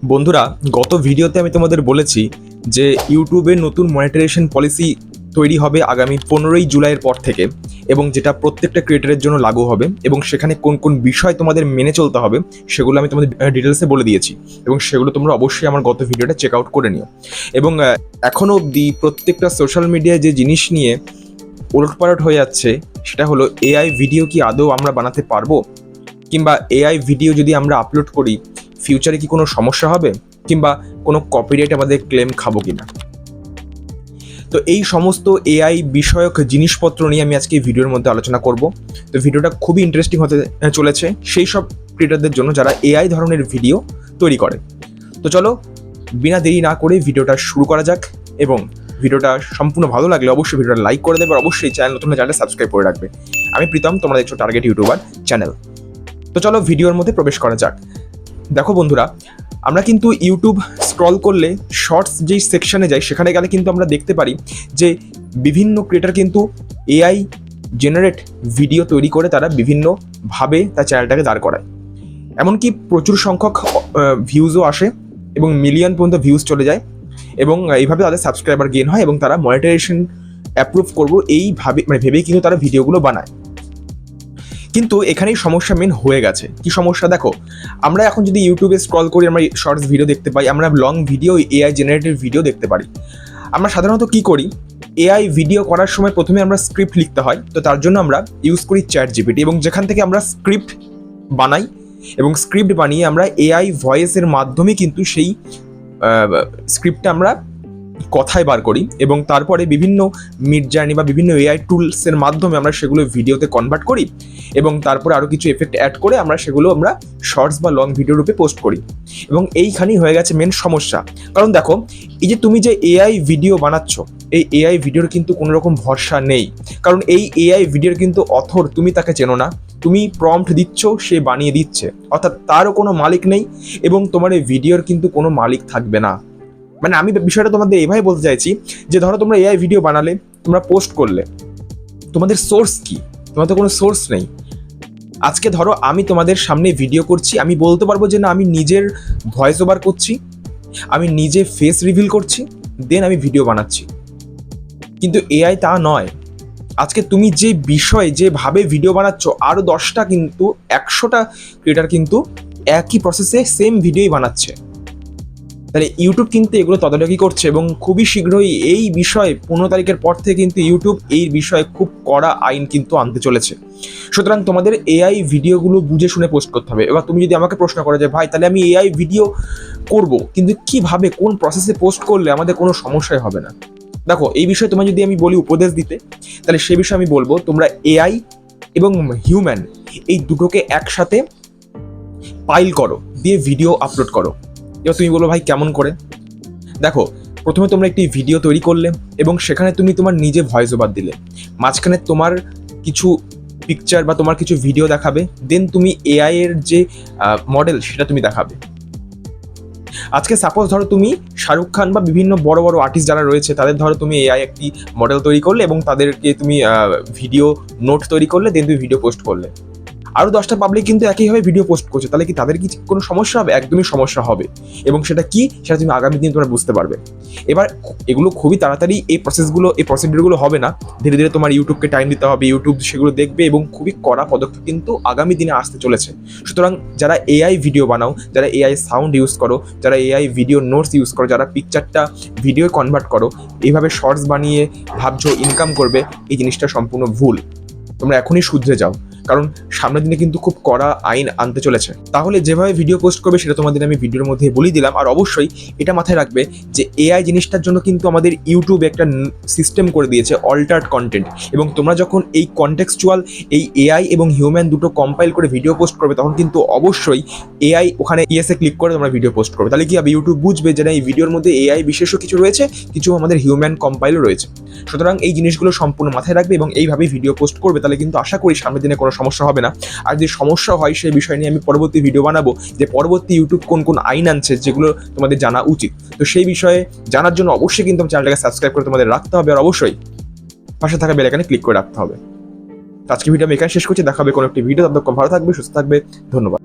বন্ধুরা, গত ভিডিওতে আমি তোমাদের বলেছি যে ইউটিউবের নতুন মনিটাইজেশন পলিসি তৈরি হবে আগামী 15ই জুলাইয়ের পর থেকে, এবং যেটা প্রত্যেকটা ক্রিয়েটরের জন্য লাগু হবে, এবং সেখানে কোন কোন বিষয় তোমাদের মেনে চলতে হবে সেগুলো আমি তোমাদের ডিটেলসে বলে দিয়েছি, এবং সেগুলো তোমরা অবশ্যই আমার গত ভিডিওটা চেক আউট করে নিও। এবং এখনও অবধি প্রত্যেকটা সোশ্যাল মিডিয়ায় যে জিনিস নিয়ে ওলটপালট হয়ে যাচ্ছে সেটা হলো এআই ভিডিও কি আদৌ আমরা বানাতে পারবো, কিংবা এআই ভিডিও যদি আমরা আপলোড করি ফিউচারে কি কোনো সমস্যা হবে, কিংবা কোনো কপিরাইট আমাদের ক্লেম খাবো কিনা। তো এই সমস্ত এআই বিষয়ক জিনিসপত্র নিয়ে আমি আজকে এই ভিডিওর মধ্যে আলোচনা করব। তো ভিডিওটা খুবই ইন্টারেস্টিং হতে চলেছে সেই সব ক্রিয়েটরদের জন্য যারা এআই ধরনের ভিডিও তৈরি করে। তো চলো বিনা দেরি না করে ভিডিওটা শুরু করা যাক, এবং ভিডিওটা সম্পূর্ণ ভালো লাগলে অবশ্যই ভিডিওটা লাইক করে দেবে, আর অবশ্যই চ্যানেল নতুন চ্যানেলটা সাবস্ক্রাইব করে রাখবে। আমি প্রীতম, তোমরা দেখছো টার্গেট ইউটিউবার চ্যানেল। তো চলো ভিডিওর মধ্যে প্রবেশ করা যাক। দেখো বন্ধুরা, আমরা কিন্তু ইউটিউব স্ক্রল করলে শর্টস যেই সেকশনে যাই সেখানে গেলে কিন্তু আমরা দেখতে পারি যে বিভিন্ন ক্রিয়েটার কিন্তু এআই জেনারেট ভিডিও তৈরি করে তারা বিভিন্নভাবে তার চ্যানেলটাকে দাঁড় করায়। এমনকি প্রচুর সংখ্যক ভিউজও আসে এবং মিলিয়ন পর্যন্ত ভিউজ চলে যায়, এবং এইভাবে তাদের সাবস্ক্রাইবার গেইন হয় এবং তারা মনিটাইজেশন অ্যাপ্রুভ করবো এইভাবে ভেবেই কিন্তু তারা ভিডিওগুলো বানায়। কিন্তু এখানেই সমস্যা মেন হয়ে গেছে। কি সমস্যা দেখো, আমরা এখন যদি ইউটিউবে স্ক্রল করি আমরা শর্টস ভিডিও দেখতে পাই, আমরা long video AI generated video দেখতে পারি। আমরা সাধারণত কি করি, এআই ভিডিও করার সময় প্রথমে আমরা স্ক্রিপ্ট লিখতে হয়, তো তার জন্য আমরা ইউজ করি চ্যাটজিপিটি, এবং যেখান থেকে আমরা স্ক্রিপ্ট বানাই, এবং স্ক্রিপ্ট বানিয়ে আমরা এআই ভয়েসের মাধ্যমে কিন্তু সেই স্ক্রিপ্টটা আমরা কথায় বার করি, এবং তারপরে বিভিন্ন মিড জার্নি বা বিভিন্ন এআই টুলসের মাধ্যমে আমরা সেগুলো ভিডিওতে কনভার্ট করি, এবং তারপরে আরও কিছু এফেক্ট অ্যাড করে আমরা সেগুলো আমরা শর্টস বা লং ভিডিও রূপে পোস্ট করি। এবং এইখানেই হয়ে গেছে মেন সমস্যা। কারণ দেখো, এই যে তুমি যে এআই ভিডিও বানাচ্ছ, এই এআই ভিডিওর কিন্তু কোনো রকম ভরসা নেই। কারণ এই এআই ভিডিওর কিন্তু অথর তুমি তাকে চেনো না, তুমি প্রম্পট দিচ্ছ, সে বানিয়ে দিচ্ছে, অর্থাৎ তারও কোনো মালিক নেই, এবং তোমার এই ভিডিওর কিন্তু কোনো মালিক থাকবে না। মানে আমি বিষয়টা তোমাদের এইভাবে বলতে চাইছি যে ধরো তোমরা এআই ভিডিও বানালে, তোমরা পোস্ট করলে, তোমাদের সোর্স কি? তোমাদের কোনো সোর্স নেই। আজকে ধরো আমি তোমাদের সামনে ভিডিও করছি, আমি বলতে পারবো যে না আমি নিজের ভয়েস ওভার করছি, আমি নিজে ফেস রিভিল করছি, দেন আমি ভিডিও বানাচ্ছি। কিন্তু এআই তা নয়। আজকে তুমি যে বিষয়ে যেভাবে ভিডিও বানাচ্ছ, আরও 10টা কিন্তু 100টা ক্রিয়েটার কিন্তু একই প্রসেসে সেম ভিডিওই বানাচ্ছে। তাহলে ইউটিউব কিন্তু এগুলো তদারকি করছে, এবং খুবই শীঘ্রই এই বিষয়ে 15 তারিখের পর থেকে কিন্তু ইউটিউব এই বিষয়ে খুব কড়া আইন কিন্তু আনতে চলেছে। সুতরাং তোমাদের এআই ভিডিওগুলো বুঝে শুনে পোস্ট করতে হবে। এবার তুমি যদি আমাকে প্রশ্ন করো যে ভাই তাহলে আমি এআই ভিডিও করব, কিন্তু কিভাবে কোন প্রসেসে পোস্ট করলে আমাদের কোনো সমস্যাই হবে না। দেখো, এই বিষয়ে তোমায় যদি আমি বলি উপদেশ দিতে, তাহলে সে বিষয়ে আমি বলবো তোমরা এআই এবং হিউম্যান এই দুটোকে একসাথে পাইল করো, দিয়ে ভিডিও আপলোড করো। এবার তুমি বলো ভাই কেমন করে? দেখো, প্রথমে তোমরা একটি ভিডিও তৈরি করলে, এবং সেখানে তুমি তোমার নিজে ভয়েস ওভার দিলে, মাঝখানে তোমার কিছু পিকচার বা তোমার কিছু ভিডিও দেখাবে, দেন তুমি এআই এর যে মডেল সেটা তুমি দেখাবে। আজকে সাপোজ ধরো তুমি শাহরুখ খান বা বিভিন্ন বড় বড় আর্টিস্ট যারা রয়েছে তাদের ধরো তুমি এআই একটি মডেল তৈরি করলে, এবং তাদেরকে তুমি ভিডিও নোট তৈরি করলে, দেন তুমি ভিডিও পোস্ট করলে। আরও 10টা পাবলিক কিন্তু একইভাবে ভিডিও পোস্ট করছে, তাহলে কি তাদের কি কোনো সমস্যা হবে? একদমই সমস্যা হবে, এবং সেটা কি সেটা তুমি আগামী দিন তোমরা বুঝতে পারবে। এবার এগুলো খুবই তাড়াতাড়ি এই প্রসিডিউরগুলো হবে না, ধীরে ধীরে তোমার ইউটিউবকে টাইম দিতে হবে, ইউটিউব সেগুলো দেখবে, এবং খুবই কড়া পদক্ষেপ কিন্তু আগামী দিনে আসতে চলেছে। সুতরাং যারা এআই ভিডিও বানাও, যারা এআই সাউন্ড ইউজ করো, যারা এআই ভিডিও নোটস ইউজ করো, যারা পিকচারটা ভিডিও কনভার্ট করো, এইভাবে শর্টস বানিয়ে ভাবছো ইনকাম করবে, এই জিনিসটা সম্পূর্ণ ভুল। তোমরা এখনই শুধরে যাও, কারণ সামনের দিনে কিন্তু খুব কড়া আইন আনতে চলেছে। তাহলে যেভাবে ভিডিও পোস্ট করবে সেটা তোমাদের আমি ভিডিওর মধ্যে বলে দিলাম। আর অবশ্যই এটা মাথায় রাখবে যে এআই জিনিসটার জন্য কিন্তু আমাদের ইউটিউবে একটা সিস্টেম করে দিয়েছে অল্টার্ড কন্টেন্ট, এবং তোমরা যখন এই কনটেক্সচুয়াল এই এআই এবং হিউম্যান দুটো কম্পাইল করে ভিডিও পোস্ট করবে, তখন কিন্তু অবশ্যই এআই ওখানে ইয়েসে ক্লিক করে তোমরা ভিডিও পোস্ট করবে। তাহলে কি হবে, ইউটিউব বুঝবে যে না এই ভিডিওর মধ্যে এআই বিশেষও কিছু রয়েছে, কিছু আমাদের হিউম্যান কম্পাইলও রয়েছে। সুতরাং এই জিনিসগুলো সম্পূর্ণ মাথায় রাখবে এবং এইভাবেই ভিডিও পোস্ট করবে, তাহলে কিন্তু আশা করি সামনের দিনে কোনো সমস্যা হবে না। আর যদি সমস্যা হয় সেই বিষয় নিয়ে আমি পরবর্তী ভিডিও বানাবো, যে পরবর্তী ইউটিউব কোন কোন আইন আনছে যেগুলো তোমাদের জানা উচিত। তো সেই বিষয়ে জানার জন্য অবশ্যই কিন্তু চ্যানেলটাকে সাবস্ক্রাইব করে তোমাদের রাখতে হবে, আর অবশ্যই পাশে থাকা বেল আইকনে ক্লিক করে রাখতে হবে। আজকে ভিডিও আমি এখানে শেষ করছি, দেখা হবে কোনো একটি ভিডিও। ততক্ষণ ভালো থাকবে, সুস্থ থাকবে, ধন্যবাদ।